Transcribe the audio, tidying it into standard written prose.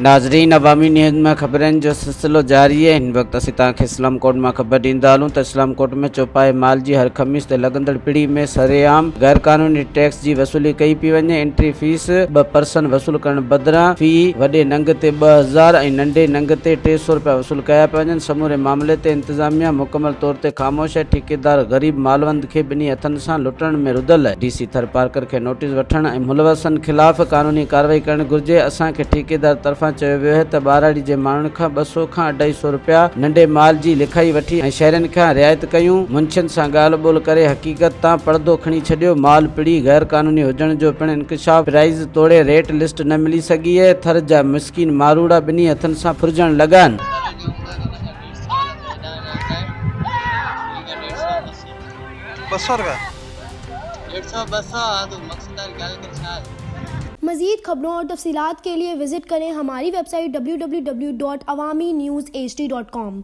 नाज़रीन, अवामी न्यूज़ में ख़बरनि जो सिलसिलो जारी है। हिन वक़्तु असीं तव्हांखे इस्लाम कोर्ट में ख़बर ॾींदा हलूं त इस्लाम कोर्ट में चौपाए माल जी हर ख़मीस ते लॻंदड़ पिड़ी में सरेआम गैर क़ानूनी टैक्स जी वसूली कई पई वञे। एंट्री फीस 2% वसूल करण बदिरां फी वॾे नंग ते 2000 ऐं नंढे नंग ते 300 रुपया वसूल कया पिया वञनि। समूरे मामले ते इंतज़ामिया मुकमल तौर ते ख़ामोश है। ठेकेदार ग़रीब मालवंद खे ॿिन्ही हथनि सां लुटण में रुधल है। डीसी थर पार्कर खे नोटिस वठण ऐं मुलवसनि ख़िलाफ़ क़ानूनी कार्रवाई करण घुर्जे। असांखे ठेकेदार तरफ़ां चयो वियो है त ॿाराड़ी जे माण्हुनि खां 200 खां 250 रुपया नंढे माल जी लिखाई वठी ऐं शहरनि खां रिआयत कयूं। मुंशियुनि सां ॻाल्हि ॿोल करे हक़ीक़त तां पर्दो खणी छॾियो। माल पिड़ी गैर क़ानूनी हुजण जो पिणु इंकशाफ। प्राइज़ तोड़े रेट लिस्ट न मिली सघी है। थर जा मिस्कीन मारूड़ा ॿिन्ही हथनि सां फुरजण लॻा आहिनि। 200 रुपया 150 मज़ीद खबरों और तफसीलात के लिए विजिट करें हमारी वेबसाइट www.awamiNewsHD.com।